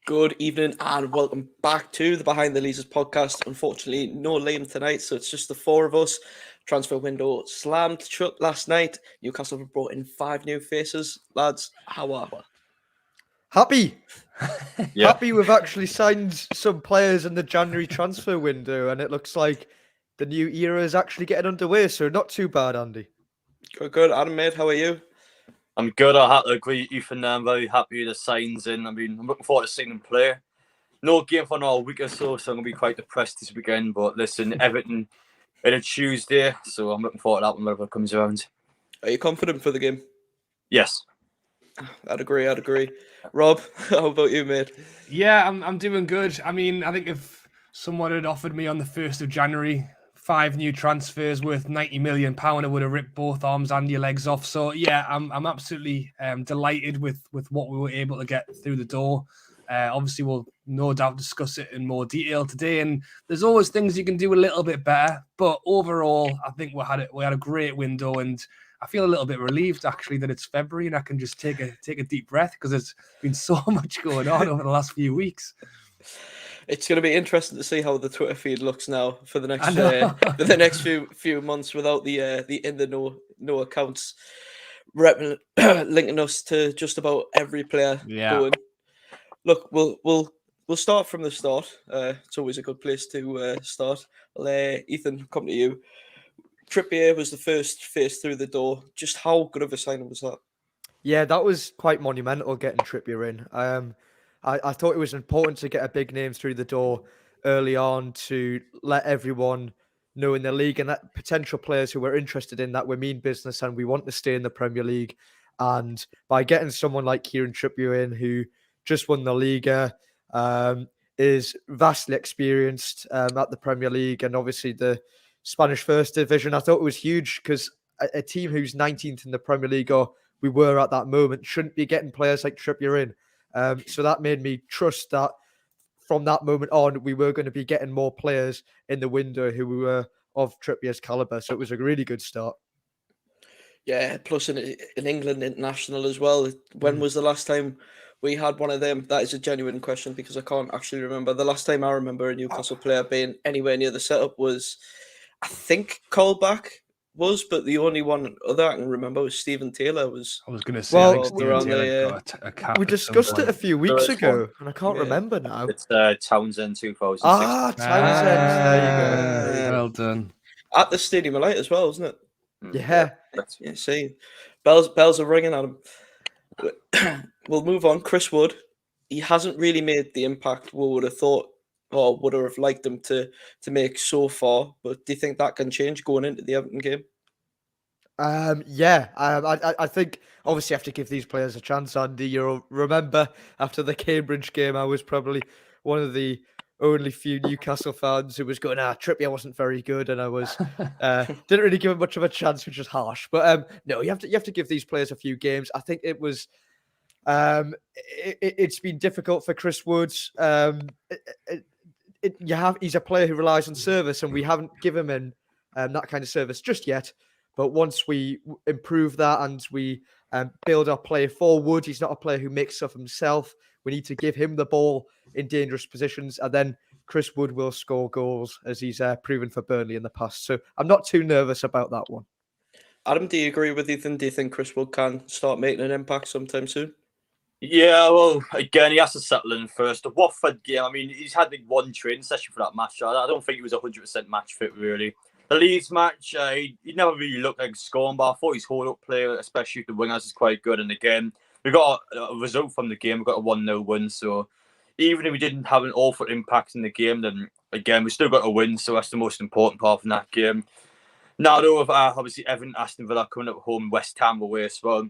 Good evening and welcome back to the Behind the Leazes podcast. Unfortunately, no Liam tonight, so it's just the four of us. Transfer window slammed shut last night. Newcastle have brought in 5 new faces. Lads, how are we? Happy. Yeah. Happy we've actually signed some players in the January transfer window, and it looks like the new era is actually getting underway, so not too bad, Andy. Good. Adam, mate, how are you? I'm good. I have to agree with Ethan there. I'm very happy with the signs in. I'm looking forward to seeing them play. No game for another week or so, so I'm going to be quite depressed this weekend. But listen, Everton on a Tuesday, so I'm looking forward to that whenever it comes around. Are you confident for the game? Yes. I'd agree. Rob, how about you, mate? Yeah, I'm doing good. I mean, I think if someone had offered me on the 1st of January 5 new transfers worth £90 million, I would have ripped both arms and your legs off. So yeah, I'm absolutely delighted with what we were able to get through the door. Obviously, we'll no doubt discuss it in more detail today, and there's always things you can do a little bit better. But overall, I think we had a great window, and I feel a little bit relieved actually that it's February and I can just take a deep breath because there's been so much going on over the last few weeks. It's going to be interesting to see how the Twitter feed looks now for the next few months without the in the know accounts linking us to just about every player going. Look, we'll start from the start. It's always a good place to start. Ethan, come to you. Trippier was the first face through the door. Just how good of a signing was that? Yeah, that was quite monumental getting Trippier in. I thought it was important to get a big name through the door early on to let everyone know in the league and that potential players who were interested in that we mean business and we want to stay in the Premier League. And by getting someone like Kieran Trippier in who just won the Liga, is vastly experienced at the Premier League and obviously the Spanish First Division. I thought it was huge because a team who's 19th in the Premier League, or we were at that moment, shouldn't be getting players like Trippier in. So that made me trust that from that moment on, we were going to be getting more players in the window who were of Trippier's calibre. So it was a really good start. Yeah, plus in England international as well. When was the last time we had one of them? That is a genuine question because I can't actually remember. The last time I remember a Newcastle player being anywhere near the setup was, I think, Colback was, but the only one other I can remember was Stephen Taylor. I was going to say, I think Stephen Taylor got a cap. We discussed it a few weeks ago, and I can't remember now. It's Townsend 2006. Townsend. There you go. Well done. At the Stadium of Light as well, isn't it? Yeah. Yeah, see. Bells are ringing at him. We'll move on. Chris Wood, he hasn't really made the impact we would have thought or would have liked him to make so far, but do you think that can change going into the Everton game? I think obviously you have to give these players a chance, Andy. You'll remember after the Cambridge game, I was probably one of the only few Newcastle fans who was going, Trippier wasn't very good, and I was didn't really give him much of a chance, which is harsh. But no, you have to give these players a few games. I think it was it's been difficult for Chris Woods. He's a player who relies on service, and we haven't given him that kind of service just yet. But once we improve that and we build our play for Wood, he's not a player who makes stuff himself. We need to give him the ball in dangerous positions, and then Chris Wood will score goals, as he's proven for Burnley in the past. So I'm not too nervous about that one. Adam, do you agree with Ethan? Do you think Chris Wood can start making an impact sometime soon? Yeah, well, again, he has to settle in first. The Watford game, I mean, he's had one training session for that match. I don't think he was 100% match fit, really. The Leeds match, he never really looked like scoring, but I thought his hold-up play, especially with the wingers, is quite good. And again, we got a result from the game. We got a 1-0 win. So even if we didn't have an awful impact in the game, then again, we still got a win. So that's the most important part from that game. Now, though, with obviously Everton, Aston Villa coming up at home, West Ham away as well.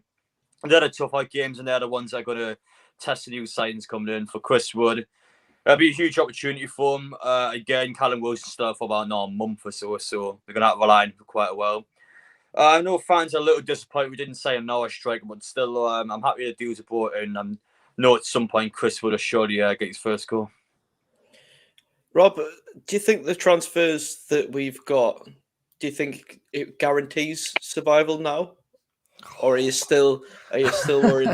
They're the tougher games, and they're the ones that are going to test the new signings coming in for Chris Wood. It'll be a huge opportunity for him. Again, Callum Wilson started for about a month or so they're going to have to rely on him for quite a while. I know fans are a little disappointed we didn't say him now a striker, but still, I'm happy the deals are brought in. I know at some point Chris would have surely get his first goal. Rob, do you think the transfers that we've got, do you think it guarantees survival now? Or are you still worried?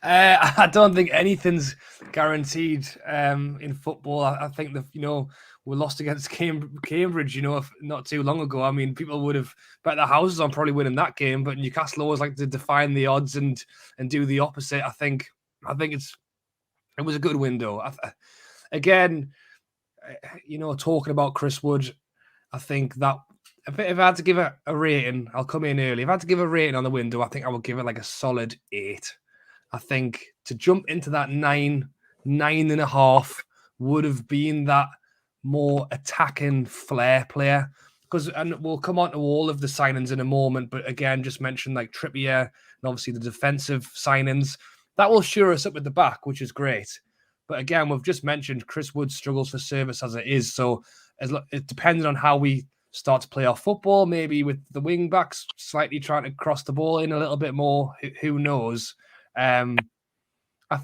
I don't think anything's guaranteed in football. I think that we lost against Cambridge, not too long ago. I mean, people would have bet their houses on probably winning that game, but Newcastle always like to define the odds and do the opposite. I think it was a good window. Again, talking about Chris Wood, I think that if I had to give it a rating, I'll come in early. If I had to give a rating on the window, I think I would give it like a solid 8. I think to jump into that 9.5 would have been that more attacking flair player. And we'll come on to all of the signings in a moment, but again, just mention like Trippier and obviously the defensive signings. That will shore us up at the back, which is great. But again, we've just mentioned Chris Wood struggles for service as it is. So it depends on how we start to play our football, maybe with the wing backs slightly trying to cross the ball in a little bit more. Who knows? I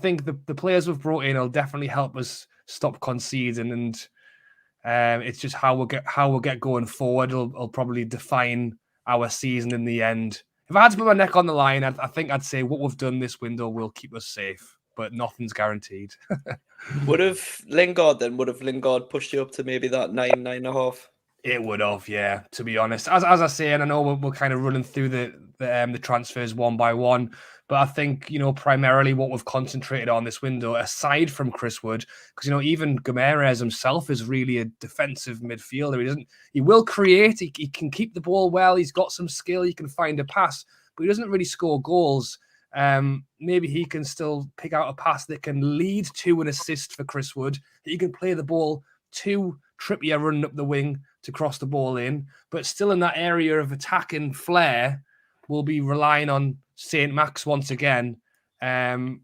think the players we've brought in will definitely help us stop conceding, and it's just how we'll get going forward. It'll probably define our season in the end. If I had to put my neck on the line, I think I'd say what we've done this window will keep us safe, but nothing's guaranteed. Would have Lingard pushed you up to maybe that 9.5? It would have, yeah, to be honest. As I say, and I know we're kind of running through the transfers one by one, but I think, primarily what we've concentrated on this window, aside from Chris Wood, because, even Gomes himself is really a defensive midfielder. He will create, he can keep the ball well, he's got some skill, he can find a pass, but he doesn't really score goals. Maybe he can still pick out a pass that can lead to an assist for Chris Wood. He can play the ball to Trippier running up the wing to cross the ball in, but still in that area of attacking flair, we'll be relying on St. Max once again. And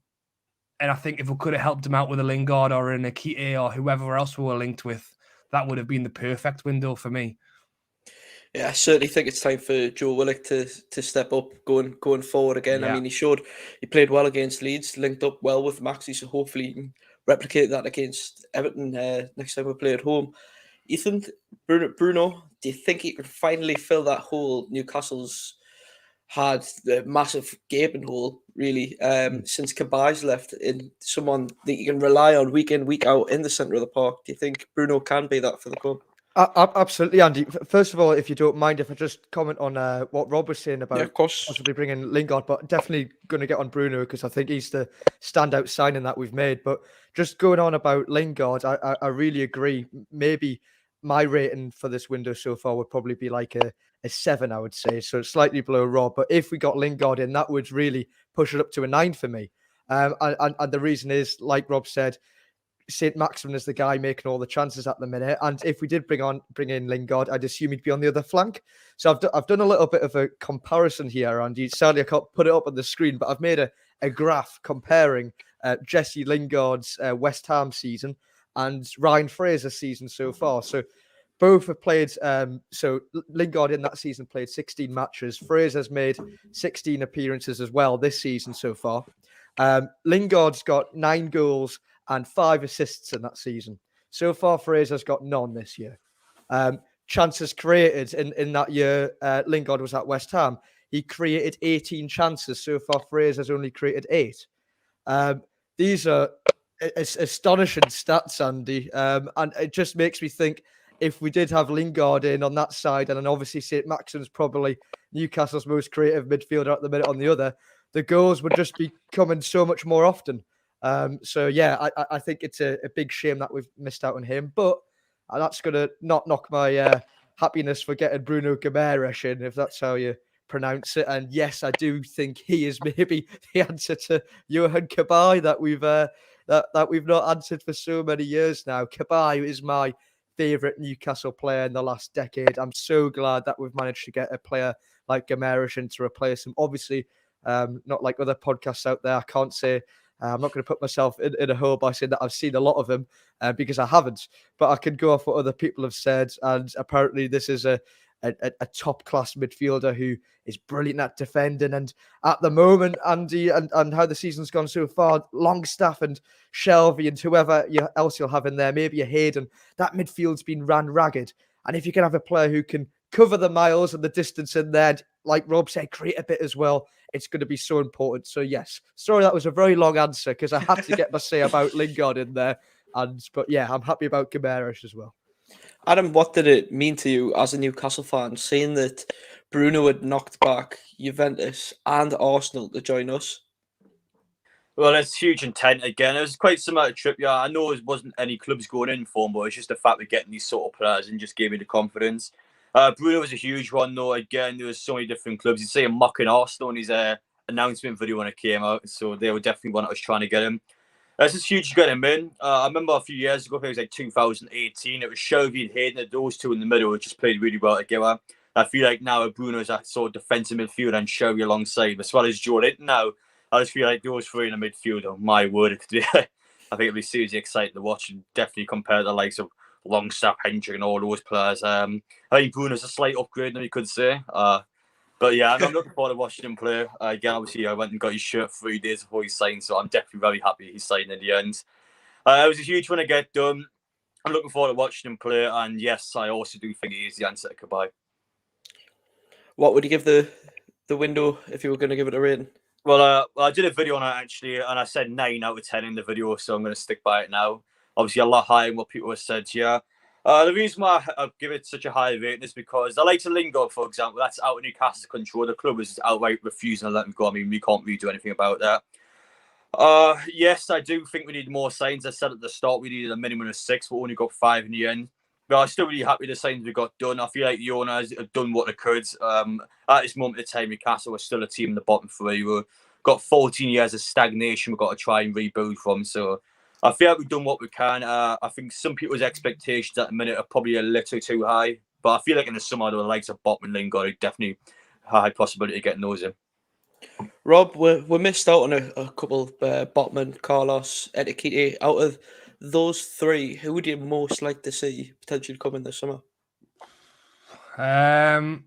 I think if we could have helped him out with a Lingard or an Akite or whoever else we were linked with, that would have been the perfect window for me. Yeah, I certainly think it's time for Joe Willock to step up going forward again. Yeah. I mean, he played well against Leeds, linked up well with Maxi, so hopefully he can replicate that against Everton next time we play at home. Ethan, Bruno, do you think he can finally fill that hole Newcastle's had, the massive gaping hole, really, since Kabai's left, in someone that you can rely on week in, week out in the centre of the park? Do you think Bruno can be that for the club? Absolutely, Andy. First of all, if you don't mind, if I just comment on what Rob was saying about of course, possibly bringing Lingard, but definitely going to get on Bruno because I think he's the standout signing that we've made. But just going on about Lingard, I really agree. Maybe my rating for this window so far would probably be like a 7, I would say. So it's slightly below Rob. But if we got Lingard in, that would really push it up to a 9 for me. And the reason is, like Rob said, St. Maximin is the guy making all the chances at the minute, and if we did bring in Lingard, I'd assume he'd be on the other flank. So I've done a little bit of a comparison here, and sadly I can't put it up on the screen, but I've made a graph comparing Jesse Lingard's West Ham season and Ryan Fraser's season so far. So both have played. So Lingard in that season played 16 matches. Fraser's made 16 appearances as well this season so far. Lingard's got 9 goals and 5 assists in that season. So far, Fraser's got none this year. Chances created in that year, Lingard was at West Ham. He created 18 chances. So far, Fraser's only created 8. These are astonishing stats, Andy. And it just makes me think, if we did have Lingard in on that side, and then obviously St. Maximin's probably Newcastle's most creative midfielder at the minute on the other, the goals would just be coming so much more often. So yeah, I think it's a big shame that we've missed out on him, but that's going to not knock my happiness for getting Bruno Gomes in, if that's how you pronounce it. And yes, I do think he is maybe the answer to Johan Cabaye that we've not answered for so many years now. Cabaye is my favourite Newcastle player in the last decade. I'm so glad that we've managed to get a player like Gomes in to replace him. Obviously, not like other podcasts out there. I can't say, I'm not going to put myself in a hole by saying that I've seen a lot of him because I haven't, but I can go off what other people have said. And apparently this is a top class midfielder who is brilliant at defending. And at the moment, Andy, and how the season's gone so far, Longstaff and Shelvey and whoever else you'll have in there, maybe a Hayden, that midfield's been ran ragged. And if you can have a player who can cover the miles and the distance in there and like Rob said, create a bit as well. It's going to be so important. So yes, sorry that was a very long answer because I had to get my say about Lingard in there. But yeah, I'm happy about Gimenez as well. Adam, what did it mean to you as a Newcastle fan, seeing that Bruno had knocked back Juventus and Arsenal to join us? Well, it's huge intent again. It was quite similar to Trippier. I know it wasn't any clubs going in for him, but it's just the fact of getting these sort of players and just gave me the confidence. Bruno was a huge one, though. Again, there was so many different clubs. You'd see him mocking Arsenal in his announcement video when it came out, so they were definitely one that was trying to get him. It's just huge to get him in. I remember a few years ago, I think it was like 2018, it was Shelby and Hayden, those two in the middle, which just played really well together. I feel like now Bruno's that sort of defensive midfield and Shelby alongside, as well as Jordan now. I just feel like those three in the midfield, oh my word, it could be, I think it'll be seriously exciting to watch and definitely compare to the likes of Longstaff, Hendrick and all those players. I think Bruno's a slight upgrade, you could say. But yeah, I'm looking forward to watching him play. Again, obviously, I went and got his shirt 3 days before he signed, so I'm definitely very happy he signed in the end. It was a huge one to get done. I'm looking forward to watching him play, and yes, I also do think he is the answer to Kabay. What would you give the window if you were going to give it a rating? Well, I did a video on it actually, and I said 9 out of 10 in the video, so I'm going to stick by it now. Obviously, a lot higher than what people have said here. The reason why I give it such a high rating is because the likes of Lingard, for example, that's out of Newcastle's control. The club is outright refusing to let him go. I mean, we can't really do anything about that. Yes, I do think we need more signs. I said at the start we needed a minimum of 6, but we only got 5 in the end. But I'm still really happy with the signs we got done. I feel like the owners have done what they could. At this moment in time, Newcastle was still a team in the bottom 3. We've got 14 years of stagnation we've got to try and rebuild from. So I feel like we've done what we can. I think some people's expectations at the minute are probably a little too high. But I feel like in the summer, the likes of Botman and Lingard, definitely a high possibility of getting those in. Rob, we missed out on a couple, Botman, Carlos, Etiquette. Out of those 3, who would you most like to see potentially come in this summer? I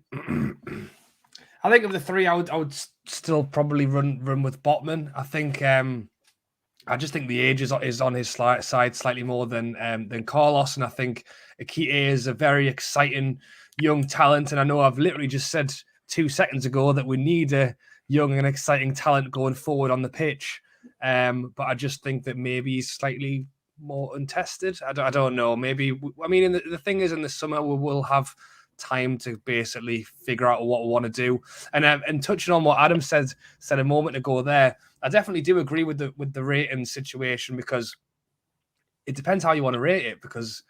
think of the 3, I would still probably run with Botman. I think I just think the age is on his side slightly more than Carlos, and I think Etiquette is a very exciting young talent. And I know I've literally just said 2 seconds ago that we need a young and exciting talent going forward on the pitch. But I just think that maybe he's slightly more untested. I don't know. Maybe, I mean, the thing is, in the summer, we will have time to basically figure out what we want to do. And touching on what Adam said a moment ago there, I definitely do agree with the rating situation, because it depends how you want to rate it. Because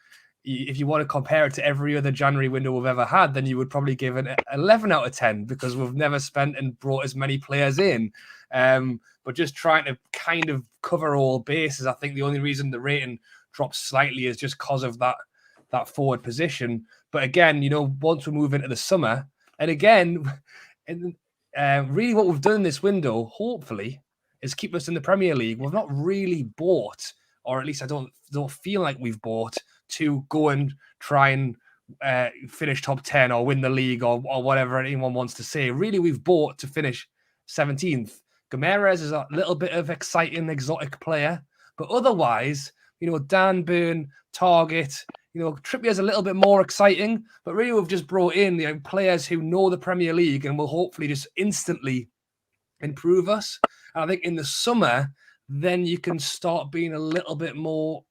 if you want to compare it to every other January window we've ever had, then you would probably give it 11 out of 10, because we've never spent and brought as many players in. But just trying to kind of cover all bases, I think the only reason the rating drops slightly is just because of that forward position. But again, once we move into the summer, and again, really what we've done in this window, hopefully, is keep us in the Premier League. We've not really bought, or at least I don't feel like we've bought to go and try and finish top 10 or win the league or whatever anyone wants to say. Really, we've bought to finish 17th. Gimenez is a little bit of exciting, exotic player, but otherwise, Dan Burn, Target, Trippier's a little bit more exciting, but really we've just brought in players who know the Premier League and will hopefully just instantly improve us. And I think in the summer, then you can start being a little bit more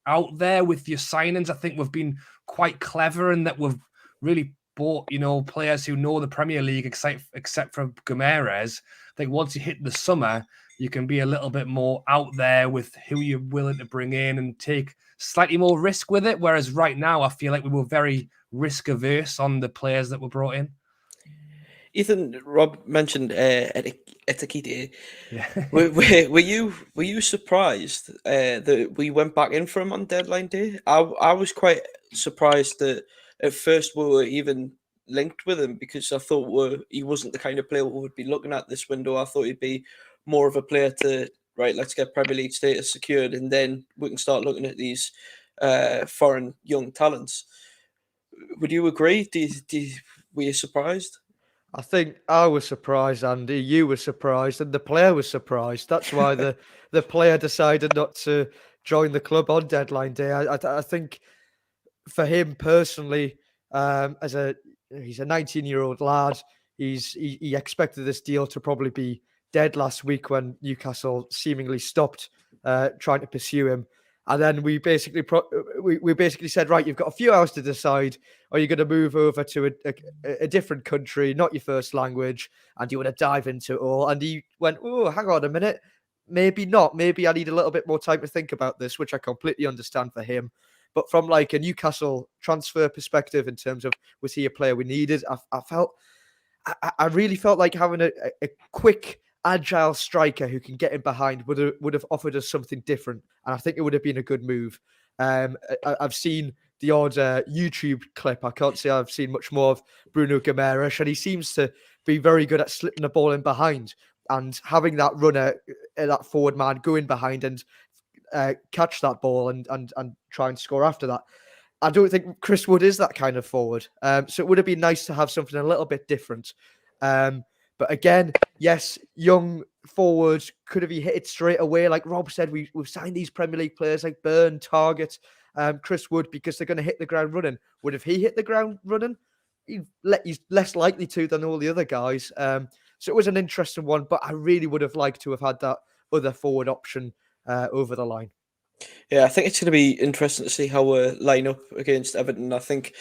out there with your signings. I think we've been quite clever in that we've really bought, players who know the Premier League, except for Gimenez. I think once you hit the summer, you can be a little bit more out there with who you're willing to bring in and take slightly more risk with it. Whereas right now, I feel like we were very risk averse on the players that were brought in. Ethan, Rob mentioned Etiquette. Yeah. Were you surprised that we went back in for him on deadline day? I was quite surprised that at first we were even linked with him, because I thought he wasn't the kind of player we would be looking at this window. I thought he'd be more of a player to, right, let's get Premier League status secured and then we can start looking at these foreign young talents. Would you agree? Were you surprised? I think I was surprised, Andy. You were surprised, and the player was surprised. That's why the player decided not to join the club on deadline day. I think for him personally, as a he's a 19-year-old lad. He expected this deal to probably be dead last week when Newcastle seemingly stopped trying to pursue him. And then we basically said, right, you've got a few hours to decide. Are you going to move over to a different country, not your first language, and do you want to dive into it all? And he went, oh, hang on a minute. Maybe not. Maybe I need a little bit more time to think about this, which I completely understand for him. But from like a Newcastle transfer perspective, in terms of was he a player we needed, I really felt like having a quick, agile striker who can get in behind would have offered us something different, and I think it would have been a good move. I've seen the odd YouTube clip. I can't say I've seen much more of Bruno Guimaraes, and he seems to be very good at slipping the ball in behind and having that runner, that forward man, go in behind and catch that ball and try and score after that. I don't think Chris Wood is that kind of forward. So it would have been nice to have something a little bit different. But again, yes, young forward, could have he hit it straight away? Like Rob said, we've signed these Premier League players like Burn, Target, Chris Wood, because they're going to hit the ground running. Would have he hit the ground running? He's less likely to than all the other guys. So it was an interesting one, but I really would have liked to have had that other forward option over the line. Yeah, I think it's going to be interesting to see how we line up against Everton. I think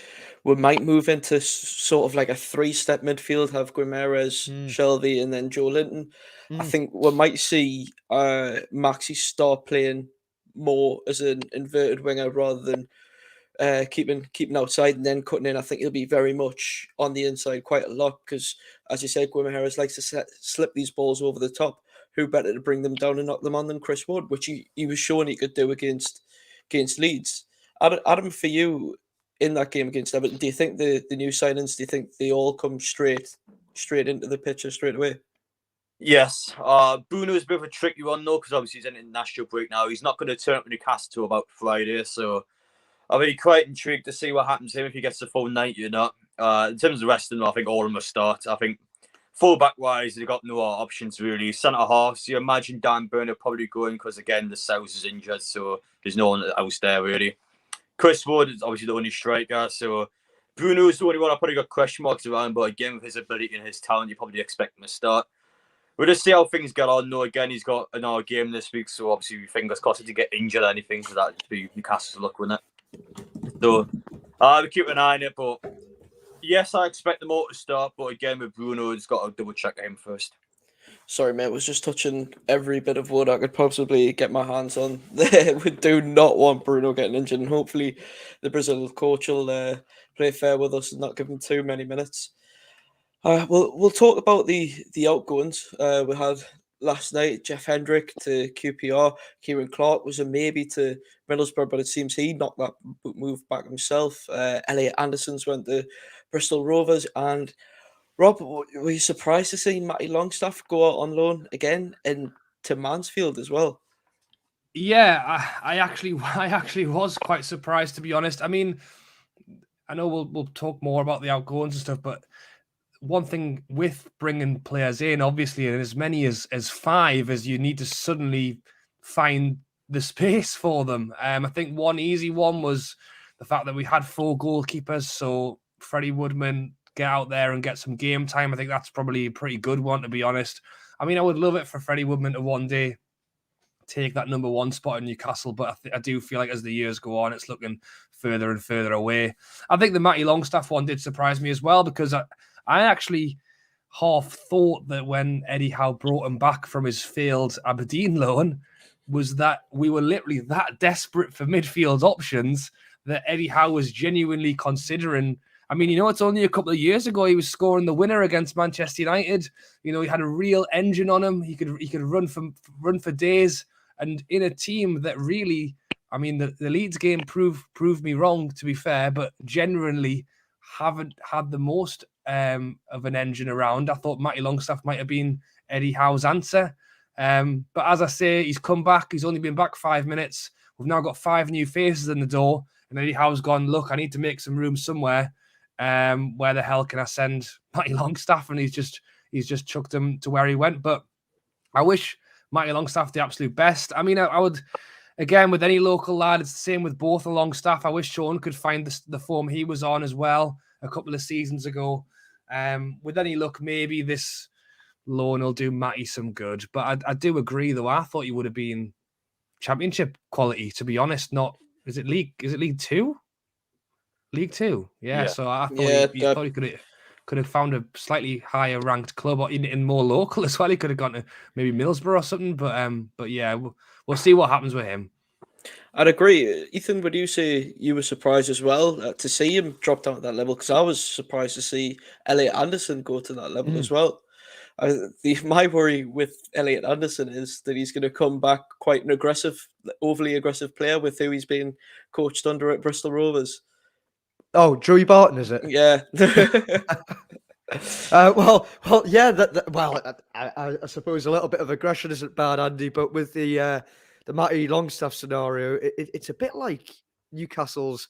we might move into sort of like a three-step midfield, have Guimaraes, Shelby, and then Joe Linton. I think we might see Maxi start playing more as an inverted winger rather than keeping outside and then cutting in. I think he'll be very much on the inside quite a lot because, as you said, Guimaraes likes to slip these balls over the top. Who better to bring them down and knock them on than Chris Wood, which he was showing he could do against Leeds. Adam, for you in that game against Everton, do you think the new signings, do you think they all come straight into the picture straight away? Yes. Bruno is a bit of a tricky one though, because obviously he's in an international break now. He's not going to turn up in Newcastle till about Friday, so I'll be quite intrigued to see what happens to him if he gets the full 90 or not. In terms of the rest of them, I think all of them will start. I think fullback wise, they've got no options really. Centre half, so you imagine Dan Burn probably going because again the South is injured, so there's no one else there really. Chris Wood is obviously the only striker, so Bruno is the only one I probably got question marks around. But again, with his ability and his talent, you probably expect him to start. We'll just see how things get on. No, again, he's got another game this week, so obviously fingers crossed to get injured or anything, because that'd be Newcastle's luck, wouldn't it? So we keep an eye on it, but. Yes, I expect them all to start, but again, with Bruno, it's got to double check him first. Sorry, mate, I was just touching every bit of wood I could possibly get my hands on. We do not want Bruno getting injured, and hopefully the Brazil coach will play fair with us and not give him too many minutes. We'll talk about the outgoings we had last night. Jeff Hendrick to QPR. Kieran Clark was a maybe to Middlesbrough, but it seems he knocked that move back himself. Elliot Anderson's went to Bristol Rovers. And Rob, were you surprised to see Matty Longstaff go out on loan again and to Mansfield as well? Yeah, I actually was quite surprised, to be honest. I mean, I know we'll talk more about the outgoings and stuff, but one thing with bringing players in, obviously, and as many as 5 as you need to suddenly find the space for them. I think one easy one was the fact that we had 4 goalkeepers, so Freddie Woodman get out there and get some game time. I think that's probably a pretty good one, to be honest. I mean, I would love it for Freddie Woodman to one day take that number 1 spot in Newcastle, but I do feel like as the years go on, it's looking further and further away. I think the Matty Longstaff one did surprise me as well, because I actually half thought that when Eddie Howe brought him back from his failed Aberdeen loan, was that we were literally that desperate for midfield options that Eddie Howe was genuinely considering. I mean, it's only a couple of years ago he was scoring the winner against Manchester United. He had a real engine on him. He could run for days. And in a team that really, I mean, the Leeds game proved me wrong, to be fair, but generally haven't had the most of an engine around. I thought Matty Longstaff might have been Eddie Howe's answer. But as I say, he's come back. He's only been back 5 minutes. We've now got 5 new faces in the door. And Eddie Howe's gone, look, I need to make some room somewhere. Where the hell can I send Matty Longstaff? And he's just chucked him to where he went. But I wish Matty Longstaff the absolute best. I mean, I would, again, with any local lad, it's the same with both the Longstaff. I wish Sean could find the form he was on as well. a couple of seasons ago. With any luck, maybe this loan will do Matty some good. But I do agree, though. I thought he would have been Championship quality, to be honest. Not is it League 2? League 2, yeah. So I thought he thought he could have found a slightly higher ranked club, or in more local as well. He could have gone to maybe Middlesbrough or something. But yeah, we'll see what happens with him. I'd agree. Ethan, would you say you were surprised as well to see him drop down at that level? Because I was surprised to see Elliot Anderson go to that level as well. My worry with Elliot Anderson is that he's going to come back quite an overly aggressive player with who he's been coached under at Bristol Rovers. Oh, Joey Barton, is it? Yeah. I suppose a little bit of aggression isn't bad, Andy, but with the Matty Longstaff scenario, it's a bit like Newcastle's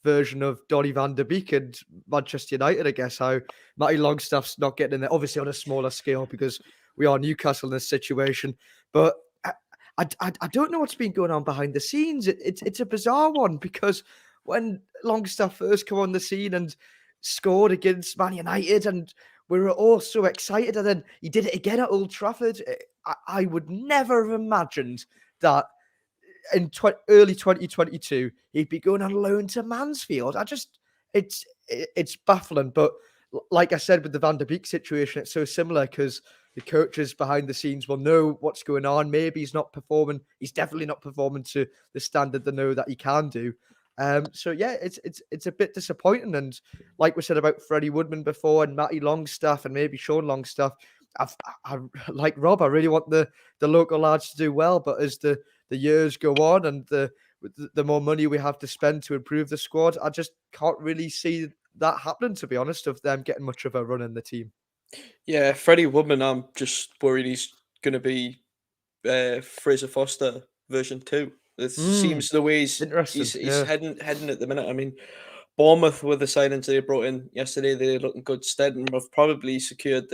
version of Donny van der Beek and Manchester United, I guess, how Matty Longstaff's not getting in there, obviously on a smaller scale because we are Newcastle in this situation. But I don't know what's been going on behind the scenes. It's a bizarre one because when Longstaff first came on the scene and scored against Man United, and we were all so excited, and then he did it again at Old Trafford. I would never have imagined that in early 2022 he'd be going on loan to Mansfield. It's baffling. But like I said with the Van der Beek situation, it's so similar because the coaches behind the scenes will know what's going on. Maybe he's not performing. He's definitely not performing to the standard they know that he can do. So yeah, it's a bit disappointing. And like we said about Freddie Woodman before and Matty Longstaff and maybe Sean Longstaff, I like Rob, I really want the local lads to do well. But as the years go on and the more money we have to spend to improve the squad, I just can't really see that happening, to be honest, of them getting much of a run in the team. Yeah, Freddie Woodman, I'm just worried he's going to be Fraser Foster version 2. It seems the way he's heading at the minute. I mean, Bournemouth with the signings they brought in yesterday, they're looking good stead and have probably secured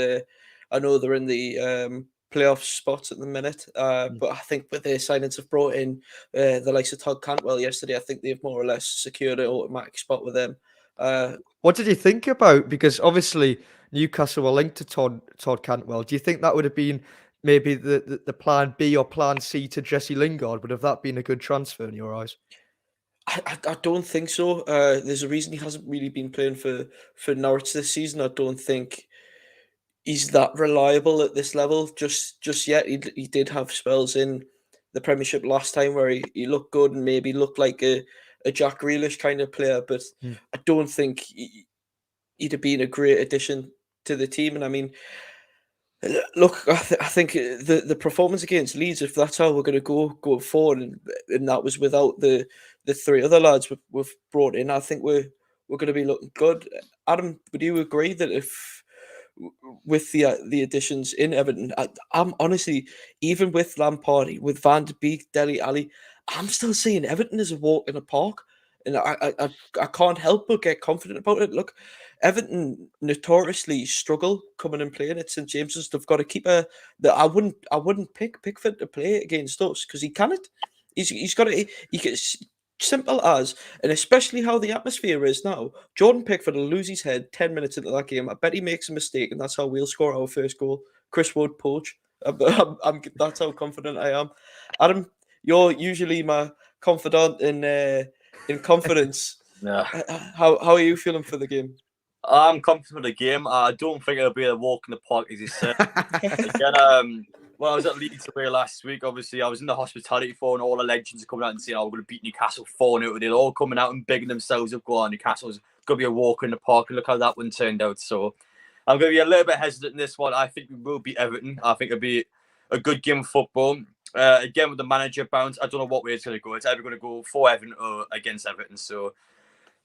I know they're in the playoff spots at the minute, but I think with their signings have brought in the likes of Todd Cantwell yesterday, I think they've more or less secured an automatic spot with them. What did you think about, because obviously Newcastle were linked to Todd Cantwell. Do you think that would have been maybe the plan B or plan C to Jesse Lingard? Would have that been a good transfer in your eyes? I don't think so. There's a reason he hasn't really been playing for Norwich this season. I don't think he's that reliable at this level just yet. He did have spells in the Premiership last time where he looked good and maybe looked like a Jack Grealish kind of player, but I don't think he'd have been a great addition to the team. And I mean, look, I think the performance against Leeds, if that's how we're going to go forward, and that was without the three other lads we've brought in, I think we're going to be looking good. Adam, would you agree that if with the additions in Everton, I'm honestly, even with Lampard, with Van der Beek, Dele Alli, I'm still seeing Everton as a walk in a park, and I can't help but get confident about it. Look, Everton notoriously struggle coming and playing at St James's. They've got a keeper that I wouldn't pick Pickford to play against us because he cannot. He's got he gets simple as, and especially how the atmosphere is now. Jordan Pickford will lose his head 10 minutes into that game. I bet he makes a mistake, and that's how we'll score our first goal. Chris Wood poach. That's how confident I am. Adam, you're usually my confidant in confidence. Yeah. How are you feeling for the game? I'm confident for the game. I don't think it'll be a walk in the park, as you said. Again, well, I was at Leeds away last week. Obviously, I was in the hospitality for, and all the legends are coming out and saying, "Oh, we're going to beat Newcastle 4-0." They're all coming out and bigging themselves up, going, "Newcastle's going to be a walk in the park." And look how that one turned out. So I'm going to be a little bit hesitant in this one. I think we will beat Everton. I think it'll be a good game of football. Again, with the manager bounce, I don't know what way it's going to go. It's either going to go for Everton or against Everton. So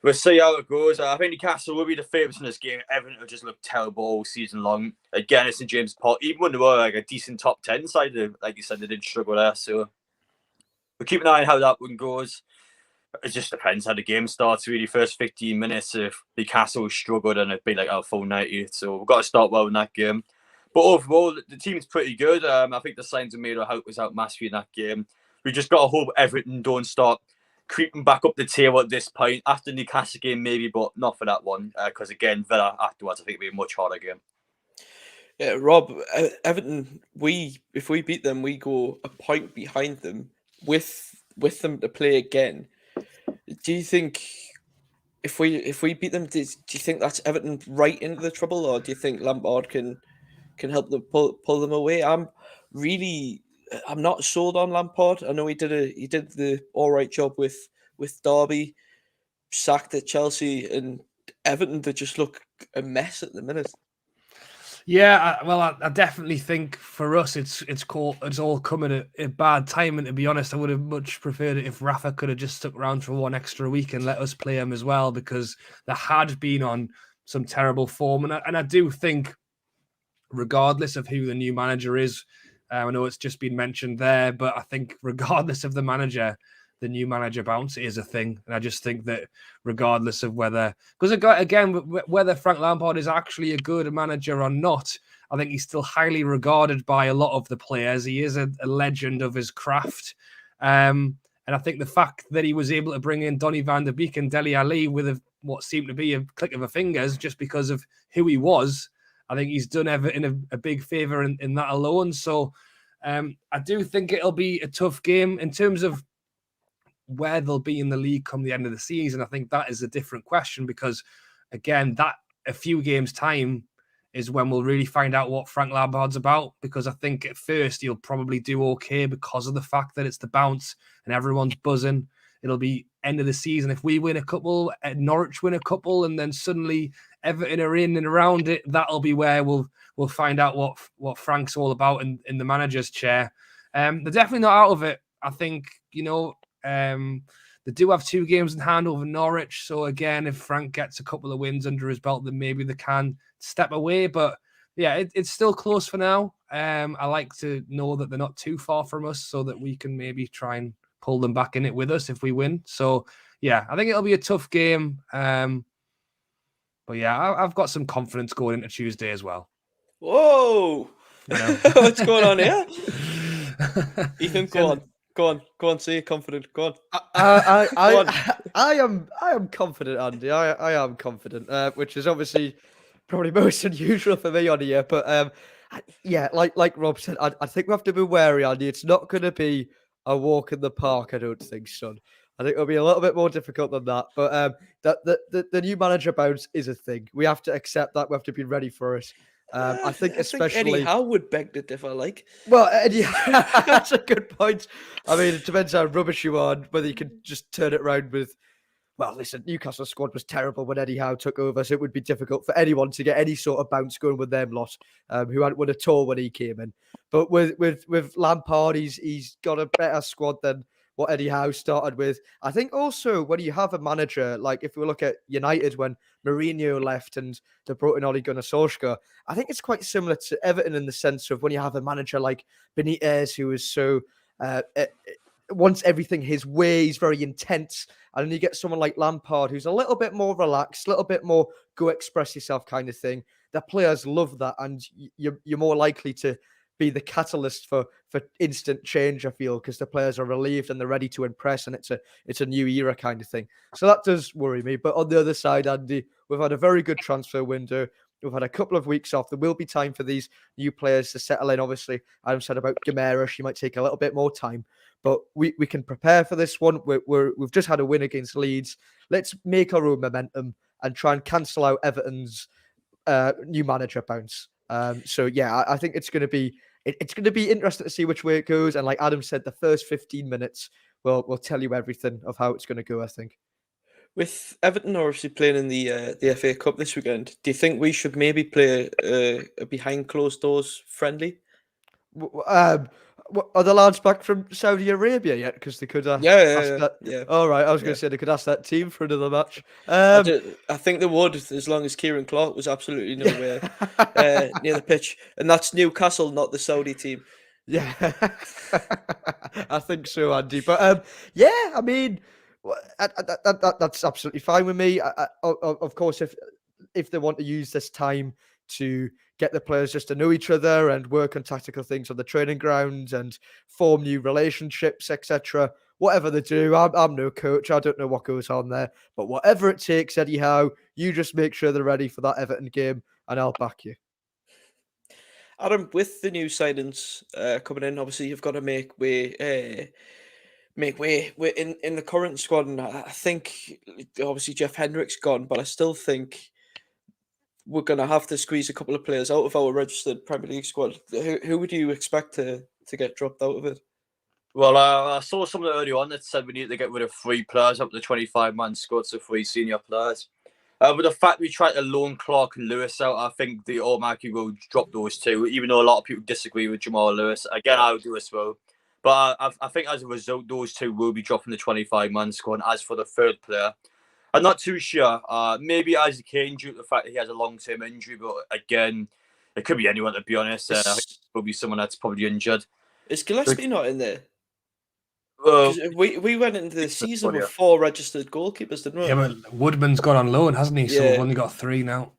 we'll see how it goes. I think Newcastle will be the favourites in this game. Everton will just look terrible all season long. Again, it's St James's Park. Even when they were like a decent top 10 side, like you said, they did struggle there. So we'll keep an eye on how that one goes. It just depends how the game starts, really. First 15 minutes, if Newcastle struggled, then it'd be like our full 90. So we've got to start well in that game. But overall, the team's pretty good. I think the signs of made will help us out massively in that game. We just got to hope Everton don't start creeping back up the table at this point. After the Newcastle game, maybe, but not for that one. Because again, Villa afterwards, I think it'll be a much harder game. Yeah, Rob, Everton, if we beat them, we go a point behind them with them to play again. Do you think if we beat them, do you think that's Everton right into the trouble, or do you think Lampard can help them pull them away? I'm not sold on Lampard. I know he did the all right job with Derby, sacked at Chelsea, and Everton, they just look a mess at the minute. Yeah, I definitely think for us it's all coming at a bad time. And to be honest, I would have much preferred it if Rafa could have just stuck around for one extra week and let us play him as well, because they had been on some terrible form. And I do think, regardless of who the new manager is, I know it's just been mentioned there, but I think regardless of the manager, the new manager bounce is a thing. And I just think that regardless of whether Frank Lampard is actually a good manager or not, I think he's still highly regarded by a lot of the players. He is a legend of his craft. And I think the fact that he was able to bring in Donny van der Beek and Dele Alli with what seemed to be a click of a fingers just because of who he was, I think he's done Everton a big favour in that alone. So I do think it'll be a tough game in terms of where they'll be in the league come the end of the season. I think that is a different question, because again, that a few games time is when we'll really find out what Frank Lampard's about, because I think at first he'll probably do okay because of the fact that it's the bounce and everyone's buzzing. It'll be end of the season. If we win a couple, Norwich win a couple, and then suddenly Everton are in and around it, that'll be where we'll find out what Frank's all about in the manager's chair. They're definitely not out of it. I think, they do have 2 games in hand over Norwich. So again, if Frank gets a couple of wins under his belt, then maybe they can step away. But yeah, it's still close for now. I like to know that they're not too far from us, so that we can maybe try and pull them back in it with us if we win. So yeah, I think it'll be a tough game. But yeah, I've got some confidence going into Tuesday as well. Whoa! What's going on here? Ethan, go on, say you're confident. Go on. I am confident, Andy. I am confident, which is obviously probably most unusual for me on here. But yeah, like Rob said, I think we have to be wary, Andy. It's not going to be a walk in the park, I don't think, son. I think it'll be a little bit more difficult than that. But the new manager bounce is a thing. We have to accept that. We have to be ready for it. I think especially Eddie Howe would beg to differ. Well, Eddie, that's a good point. I mean, it depends how rubbish you are, whether you can just turn it around with. Well, listen, Newcastle squad was terrible when Eddie Howe took over, so it would be difficult for anyone to get any sort of bounce going with them lot, who hadn't won at all when he came in. But with Lampard, he's got a better squad than what Eddie Howe started with. I think also when you have a manager, like if we look at United when Mourinho left and they brought in Ole Gunnar Solskjaer, I think it's quite similar to Everton in the sense of when you have a manager like Benitez, who is so wants everything his way, he's very intense, and then you get someone like Lampard who's a little bit more relaxed, a little bit more go express yourself kind of thing. The players love that, and you're more likely to be the catalyst for instant change, I feel, because the players are relieved and they're ready to impress, and it's a new era kind of thing. So that does worry me. But on the other side, Andy, we've had a very good transfer window. We've had a couple of weeks off. There will be time for these new players to settle in. Obviously, Adam said about Gamera, she might take a little bit more time, but we can prepare for this one. We've just had a win against Leeds. Let's make our own momentum and try and cancel out Everton's new manager bounce. So yeah, I think it's going to be interesting to see which way it goes. And like Adam said, the first 15 minutes will tell you everything of how it's going to go, I think. With Everton obviously playing in the FA Cup this weekend, do you think we should maybe play a behind closed doors friendly? Are the lads back from Saudi Arabia yet? Because they could ask that. Yeah. All right, I was going to say they could ask that team for another match. I think they would, as long as Kieran Clark was absolutely nowhere near the pitch. And that's Newcastle, not the Saudi team. Yeah, I think so, Andy. But yeah, I mean, that's absolutely fine with me. Of course, if they want to use this time to get the players just to know each other and work on tactical things on the training grounds and form new relationships, etc., whatever they do, I'm no coach. I don't know what goes on there. But whatever it takes, Eddie Howe, you just make sure they're ready for that Everton game, and I'll back you. Adam, with the new signings coming in, obviously you've got to make way. We're in the current squad, and I think obviously Jeff Hendrick's gone, but I still think we're going to have to squeeze a couple of players out of our registered Premier League squad. Who would you expect to get dropped out of it? Well, I saw something earlier on that said we need to get rid of 3 players up to the 25-man squad, so 3 senior players. But the fact we tried to loan Clark and Lewis out, I think they automatically will drop those 2, even though a lot of people disagree with Jamal Lewis. Again, I would do as well. But I think as a result, those 2 will be dropping the 25-man squad. As for the 3rd player, I'm not too sure. Maybe Isaac Kane due to the fact that he has a long-term injury. But again, it could be anyone, to be honest. I think it will be someone that's probably injured. Is Gillespie not in there? Well, 'Cause we went into the season with 4 registered goalkeepers, didn't we? Yeah, but Woodman's gone on loan, hasn't he? So Yeah. we've only got 3 now.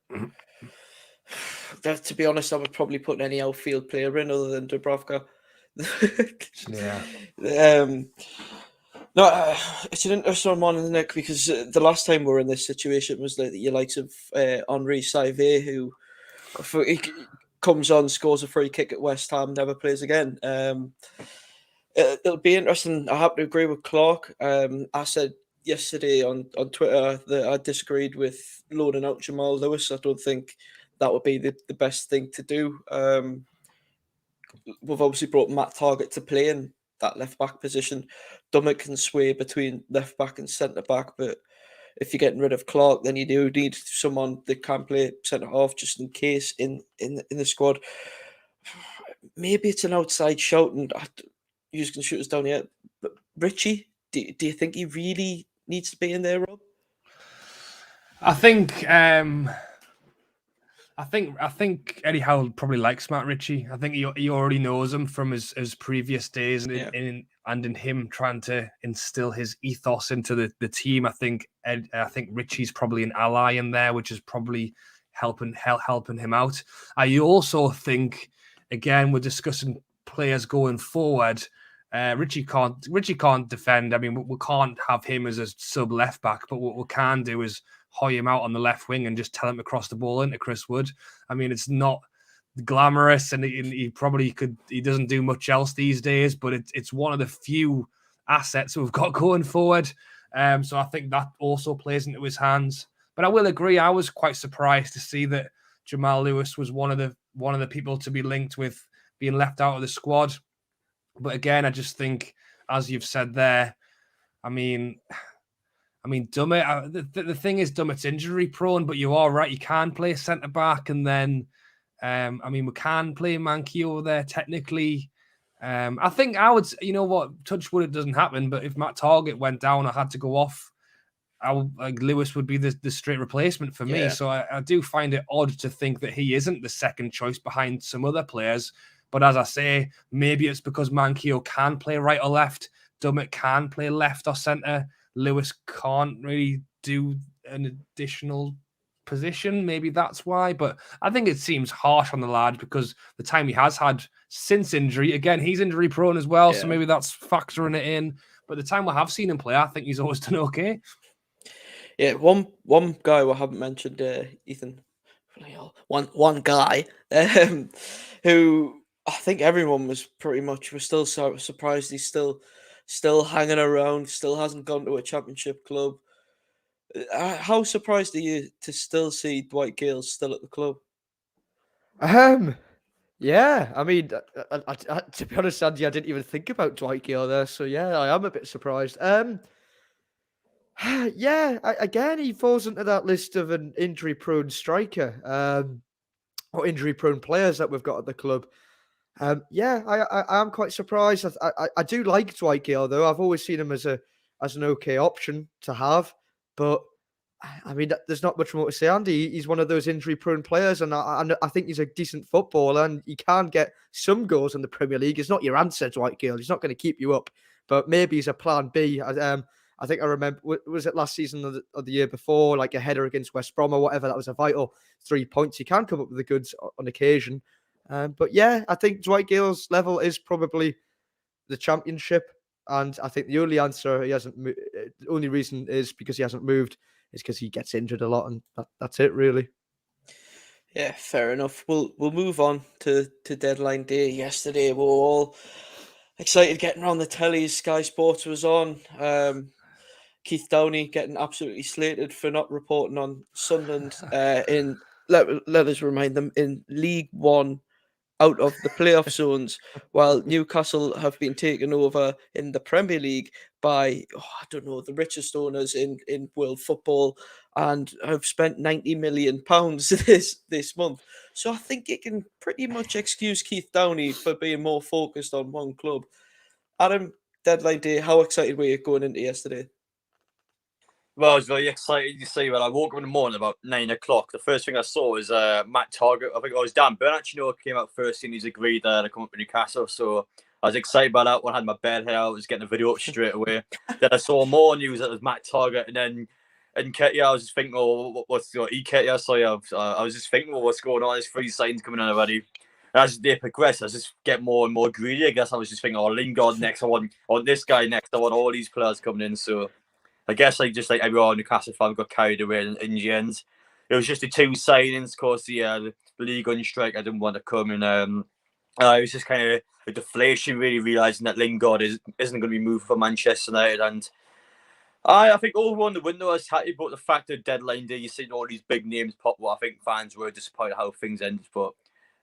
To be honest, I would probably put any outfield player in other than Dubravka. Yeah. No, it's an interesting one, Nick, because the last time we were in this situation was like the likes of Henri Saivet, who he comes on, scores a free kick at West Ham, never plays again. It'll be interesting. I happen to agree with Clark. I said yesterday on Twitter that I disagreed with loaning out Jamal Lewis. I don't think that would be the best thing to do. We've obviously brought Matt Targett to play in that left back position. Dummett can sway between left back and centre back, but if you're getting rid of Clark, then you do need someone that can play centre half just in case in the squad. Maybe it's an outside shout, and you can shoot us down here. But Richie, do you think he really needs to be in there, Rob? I think Eddie Howe probably likes Matt Ritchie. I think he already knows him from his previous days, and in him trying to instill his ethos into the team. I think Ritchie's probably an ally in there, which is probably helping him out. I also think, again, we're discussing players going forward. Ritchie can't defend. I mean, we can't have him as a sub left back, but what we can do is hoy him out on the left wing and just tell him to cross the ball into Chris Wood. I mean, it's not glamorous, and he probably could. He doesn't do much else these days, but it's one of the few assets we've got going forward. So I think that also plays into his hands. But I will agree, I was quite surprised to see that Jamal Lewis was one of the people to be linked with being left out of the squad. But again, I just think, as you've said there, I mean, Dummett. The thing is, Dummett's injury prone, but you are right. You can play centre back, and then, we can play Mankey over there technically. I think I would, touch wood, it doesn't happen. But if Matt Targett went down, I had to go off. Lewis would be the straight replacement for me. So I do find it odd to think that he isn't the second choice behind some other players. But as I say, maybe it's because Mankio can play right or left. Dummett can play left or centre. Lewis can't really do an additional position. Maybe that's why. But I think it seems harsh on the lad because the time he has had since injury, again, he's injury prone as well. So maybe that's factoring it in. But the time I have seen him play, I think he's always done okay. Yeah, one guy we haven't mentioned, Ethan. One guy who I think everyone was still so surprised he's still hanging around, still hasn't gone to a championship club. How surprised are you to still see Dwight Gale still at the club? Yeah, I mean, I, to be honest, Andy, I didn't even think about Dwight Gale there, so yeah, I am a bit surprised. Again, he falls into that list of an injury-prone striker, or injury-prone players that we've got at the club. I am quite surprised. I do like Dwight Gale, though. I've always seen him as an okay option to have, but I mean, there's not much more to say, Andy. He's one of those injury-prone players, and I think he's a decent footballer, and he can get some goals in the Premier League. It's not your answer, Dwight Gale. He's not going to keep you up, but maybe he's a plan B. I think I remember, was it last season or the year before, like a header against West Brom or whatever, that was a vital 3 points. He can come up with the goods on occasion. But yeah, I think Dwight Gale's level is probably the Championship. And I think the only answer the only reason is because he hasn't moved is because he gets injured a lot, and that's it really. Yeah, fair enough. We'll move on to deadline day. Yesterday, we were all excited getting around the tellies. Sky Sports was on. Keith Downey getting absolutely slated for not reporting on Sunderland in let us remind them in League One, out of the playoff zones, while Newcastle have been taken over in the Premier League by, I don't know, the richest owners in world football, and have spent £90 million this month. So I think it can pretty much excuse Keith Downey for being more focused on one club. Adam, deadline day, how excited were you going into yesterday? Well, I was very excited to see when I woke up in the morning about 9 o'clock. The first thing I saw was Matt Target. I think it was Dan Burn actually came out first and he's agreed to come up to Newcastle. So I was excited about that one. I had my bed here. I was getting the video up straight away. Then I saw more news that it was Matt Target. And then in Ketia, I was just thinking, what's Ketia? Sorry, I was just thinking, what's going on? There's 3 signs coming in already. And as they progress, I just get more and more greedy. I guess I was just thinking, Lingard next. I want this guy next. I want all these players coming in. So I guess just like everyone Newcastle fan got carried away in the end. It was just the 2 signings. Of course, the league on strike. I didn't want to come, and it was just kind of a deflation. Really realising that Lingard isn't going to be moved for Manchester United, and I think overall in the window I was happy, but the fact that deadline day you see all these big names pop up. I think fans were disappointed how things ended, but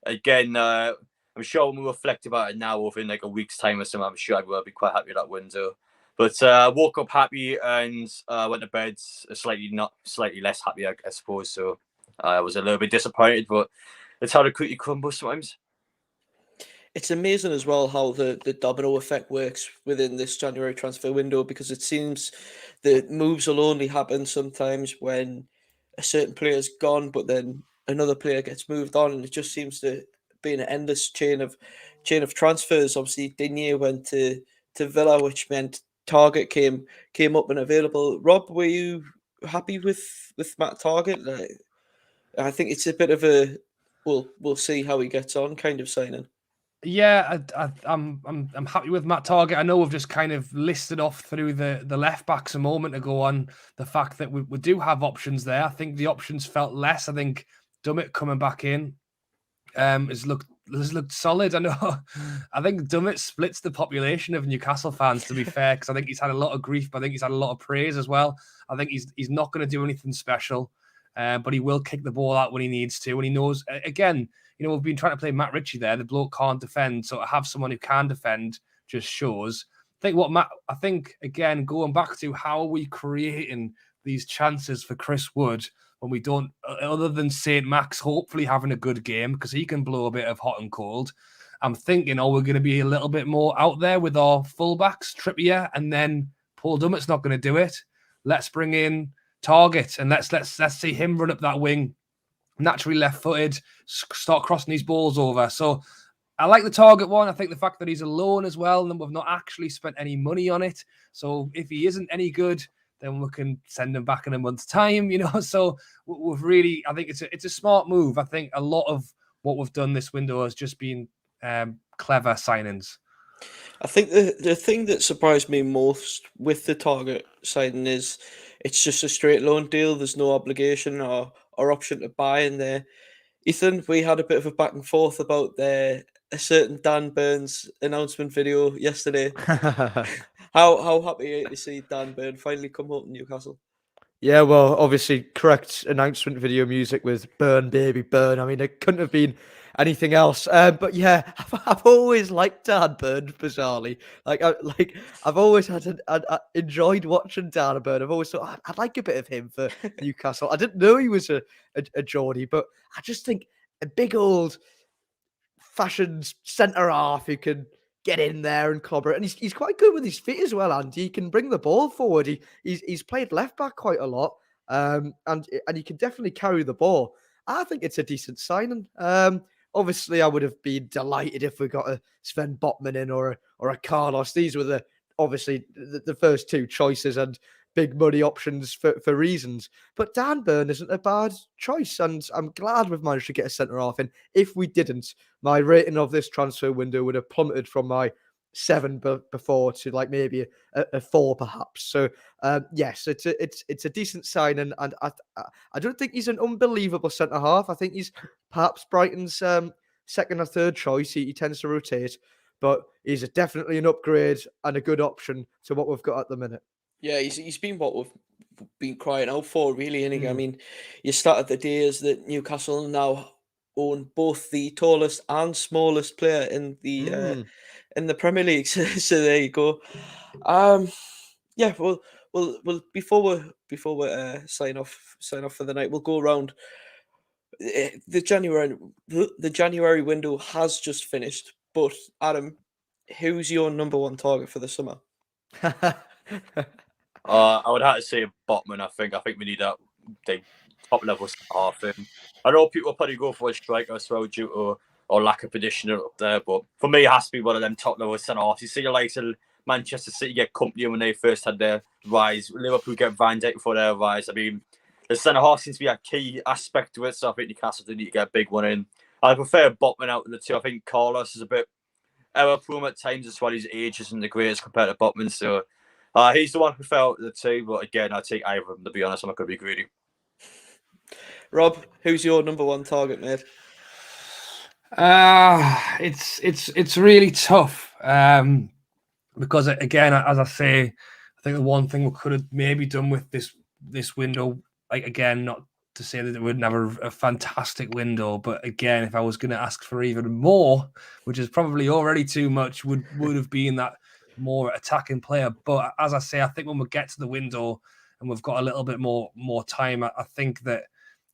again, I'm sure when we reflect about it now, within like a week's time or something, I'm sure I will be quite happy with that window. But woke up happy and went to bed slightly less happy, I suppose. So I was a little bit disappointed, but it's how the cookie crumbles sometimes. It's amazing as well how the domino effect works within this January transfer window, because it seems the moves will only happen sometimes when a certain player's gone, but then another player gets moved on, and it just seems to be an endless chain of transfers. Obviously, Digne went to Villa, which meant Target came up and available. Rob, were you happy with Matt Target? I think it's a bit of a we'll see how he gets on kind of signing. Yeah, I'm happy with Matt Target. I know we've just kind of listed off through the left backs a moment ago on the fact that we do have options there. I think the options felt less. I think Dummett coming back in has looked solid. I know. I think Dummett splits the population of Newcastle fans, to be fair, because I think he's had a lot of grief, but I think he's had a lot of praise as well. I think he's not going to do anything special, but he will kick the ball out when he needs to, and he knows. Again, we've been trying to play Matt Ritchie there. The bloke can't defend, so to have someone who can defend just shows. I think again, going back to how are we creating these chances for Chris Wood when we don't, other than St. Max hopefully having a good game because he can blow a bit of hot and cold. I'm thinking, we're going to be a little bit more out there with our fullbacks, Trippier, and then Paul Dummett's not going to do it. Let's bring in Target and let's see him run up that wing, naturally left-footed, start crossing these balls over. So I like the Target one. I think the fact that he's alone as well, and we've not actually spent any money on it. So if he isn't any good, then we can send him back in a month's time, So we've really, I think it's a smart move. I think a lot of what we've done this window has just been clever signings. I think the thing that surprised me most with the Target signing is it's just a straight loan deal. There's no obligation or option to buy in there. Ethan, we had a bit of a back and forth about a certain Dan Burns announcement video yesterday. How happy are you to see Dan Burn finally come home to Newcastle? Yeah, well, obviously, correct announcement video music was "Burn, Baby, Burn." I mean, it couldn't have been anything else. But yeah, I've always liked Dan Burn, bizarrely. I've always I enjoyed watching Dan Burn. I've always thought I'd like a bit of him for Newcastle. I didn't know he was a Geordie, but I just think a big old fashioned centre half who can get in there and clobber it. And he's quite good with his feet as well, Andy. He can bring the ball forward. He's played left back quite a lot. And he can definitely carry the ball. I think it's a decent signing. Obviously, I would have been delighted if we got a Sven Botman in or a Carlos. These were obviously the first 2 choices and big money options for reasons. But Dan Burn isn't a bad choice, and I'm glad we've managed to get a centre half in. If we didn't, my rating of this transfer window would have plummeted from my 7 before to like maybe a 4 perhaps. So yes, it's a decent signing, and I don't think he's an unbelievable centre half. I think he's perhaps Brighton's second or third choice. He tends to rotate, but he's definitely an upgrade and a good option to what we've got at the minute. Yeah, he's been what we've been crying out for, really, innit? I Mm. mean, you started the day as that Newcastle now own both the tallest and smallest player in the Premier League. So there you go. Yeah, well before we sign off for the night, we'll go around. The January window has just finished, but Adam, who's your number one target for the summer? I would have to say Botman. I think we need that top level half. I know people probably go for a striker as well due to or lack of position up there, but for me, it has to be one of them top level centre halves. You see the likes of Manchester City get company when they first had their rise. Liverpool get Van Dijk for their rise. I mean, the centre half seems to be a key aspect to it, so I think Newcastle do need to get a big one in. I prefer Botman out of the two. I think Carlos is a bit error-prone at times as well. His age isn't the greatest compared to Botman, so he's the one I prefer out of the two. But again, I'd take either of them, to be honest. I'm not going to be greedy. Rob, who's your number one target, mate? It's really tough because again, as I say, I think the one thing we could have maybe done with this window, like again, not to say that it would never a fantastic window, but again, if I was going to ask for even more, which is probably already too much, would have been that more attacking player. But as I say, I think when we get to the window and we've got a little bit more time, I think that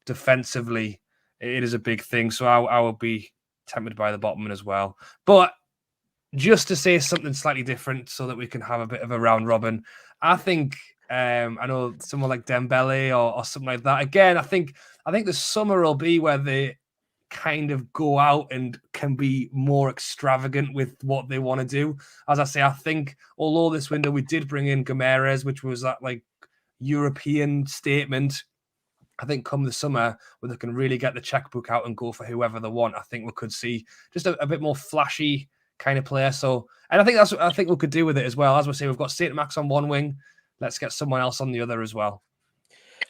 defensively it is a big thing. So I will be tempted by the Botman as well. But just to say something slightly different so that we can have a bit of a round robin, I think I know someone like Dembele or something like that. Again, I think the summer will be where they kind of go out and can be more extravagant with what they want to do. As I say, I think although this window we did bring in Gomes, which was that like European statement, I think come the summer where they can really get the checkbook out and go for whoever they want, I think we could see just a bit more flashy kind of player. So, and I think that's what I think we could do with it as well. As we say, we've got Saint Max on one wing. Let's get someone else on the other as well.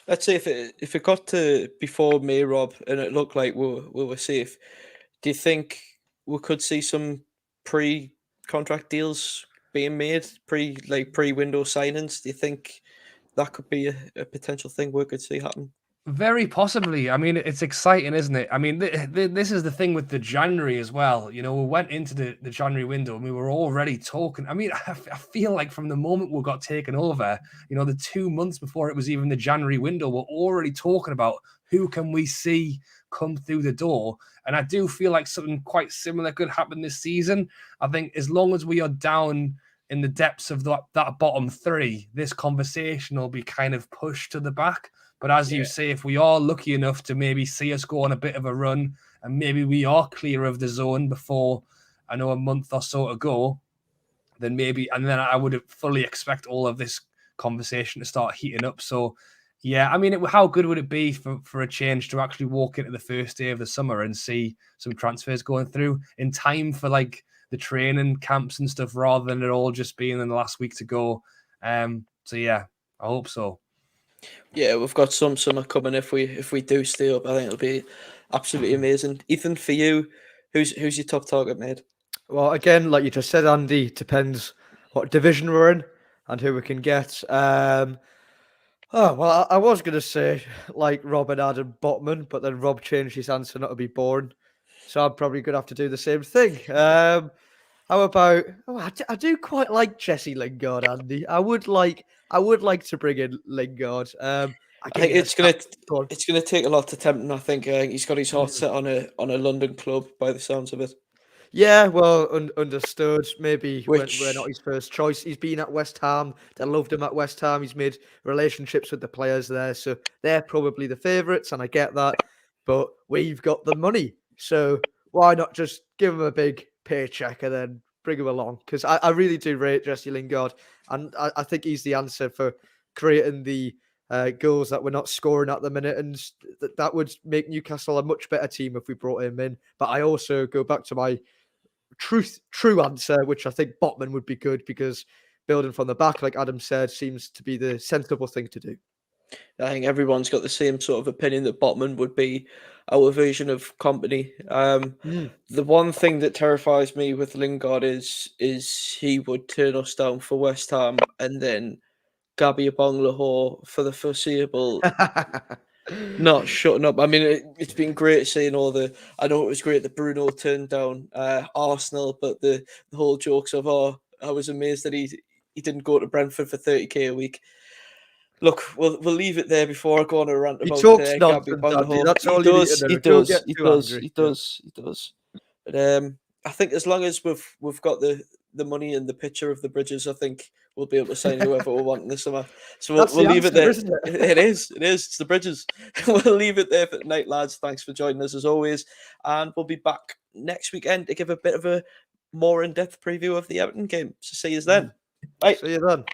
Let's say if it got to before May, Rob, and it looked like we were safe, do you think we could see some pre-contract deals being made, pre-window signings? Do you think that could be a potential thing we could see happen? Very possibly. I mean, it's exciting, isn't it? I mean, this is the thing with the January as well. You know, we went into the January window and we were already talking. I mean, I feel like from the moment we got taken over, you know, the 2 months before it was even the January window, we're already talking about who can we see come through the door. And I do feel like something quite similar could happen this season. I think as long as we are down in the depths of that bottom three, this conversation will be kind of pushed to the back. But as you say, if we are lucky enough to maybe see us go on a bit of a run and maybe we are clear of the zone before, I know, a month or so to go, then maybe, and then I would fully expect all of this conversation to start heating up. So, yeah, I mean, how good would it be for a change to actually walk into the first day of the summer and see some transfers going through in time for like the training camps and stuff rather than it all just being in the last week to go. So, yeah, I hope so. Yeah, we've got some summer coming if we do stay up. I think it'll be absolutely amazing. Ethan, for you, who's your top target, mate? Well, again, like you just said, Andy, depends what division we're in and who we can get. I was going to say, like Rob and Adam, Botman, but then Rob changed his answer not to be boring. So I'm probably going to have to do the same thing. How about? I do quite like Jesse Lingard, Andy. I would like to bring in Lingard. I think it's gonna take a lot to tempt him. I think he's got his heart set on a London club by the sounds of it. Yeah, well, understood. Maybe we're Which not his first choice. He's been at West Ham. They loved him at West Ham. He's made relationships with the players there, so they're probably the favourites, and I get that. But we've got the money, so why not just give him a big paycheck and then bring him along? Because I really do rate Jesse Lingard, and I think he's the answer for creating the goals that we're not scoring at the minute, and that would make Newcastle a much better team if we brought him in. But I also go back to my true answer, which I think Botman would be good because building from the back, like Adam said, seems to be the sensible thing to do. I think everyone's got the same sort of opinion that Botman would be our version of Company. The one thing that terrifies me with Lingard is he would turn us down for West Ham and then Gabby Lahore for the foreseeable not shutting up. I mean, it's been great seeing all the. I know it was great that Bruno turned down Arsenal, but the whole jokes of I was amazed that he didn't go to Brentford for 30k a week. Look, we'll leave it there before I go on a rant He about talks Gabby nonsense, Andy. Lahore. That's all He you need does, to know. he Don't does, get he too does, angry. he does, he does. But I think as long as we've got the money and the picture of the bridges, I think we'll be able to sign whoever we want in the summer. So That's we'll the leave it answer, there. isn't it? It is. It's the bridges. We'll leave it there for tonight, lads. Thanks for joining us as always, and we'll be back next weekend to give a bit of a more in-depth preview of the Everton game. So see you then. Bye. See you then.